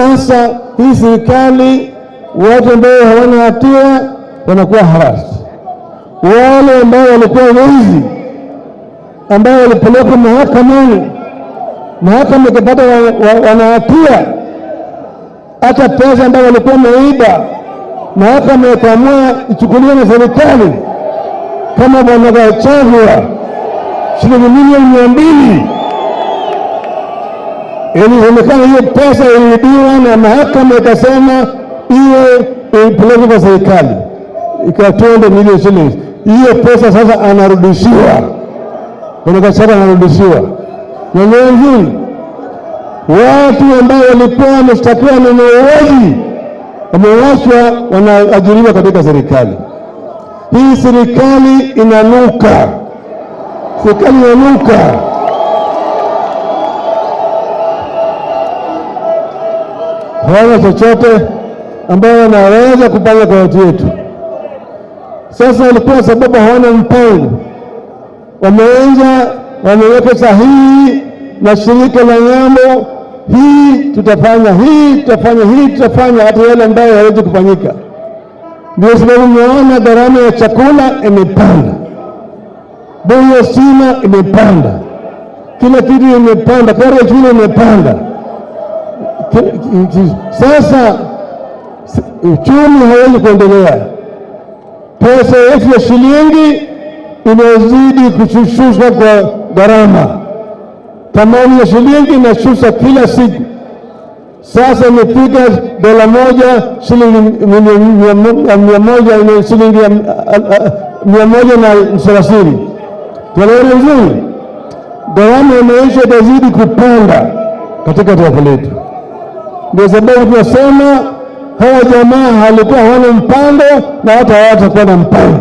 sasa hii serikali, watu ambao hawana hatia wanakuwa harassed. Wale ambao walikuwa wezi, ambao walipelekwa mahakamani, mahakama ikapata wana hatia, hata pesa ambao walikuwa wameiba, mahakama ikaamua ichukuliwe na serikali, kama Bwana Gachagua shilingi milioni 200. Ilionekana hiyo pesa iliibiwa na mahakama ikasema iwe ipelekwe kwa serikali, ikatoa 200 million shillings. Hiyo pesa sasa anarudishiwa, Bwana Gachagua anarudishiwa. Na wengine watu ambao walikuwa wameshtakiwa na uovu wamewachwa, wanaajiriwa katika serikali. Hii serikali inanuka, serikali inanuka. Hawana chochote ambao wanaweza kupanga kwa watu wetu. Sasa walikuwa sababu hawana mpango, wameweka sahihi na shirika la ng'ambo, hii tutafanya, hii tutafanya, hii tutafanya, hata yale ambayo hawezi kufanyika. Ndio sababu mnaona gharama ya chakula imepanda, bei ya stima imepanda, kila kitu imepanda, karo ya shule imepanda. Sasa uchumi hawezi kuendelea. Pesa yetu ya shilingi inazidi kushushwa kwa gharama. Thamani ya shilingi inashusha kila siku. Sasa imefika dola moja shilingi 100, shilingi 130. Tunaona vizuri, gharama ya maisha itazidi kupanda katika taifa letu. Ndio sababu tunasema hawa jamaa halikuwa hawana mpango na hata hawatakuwa na mpango.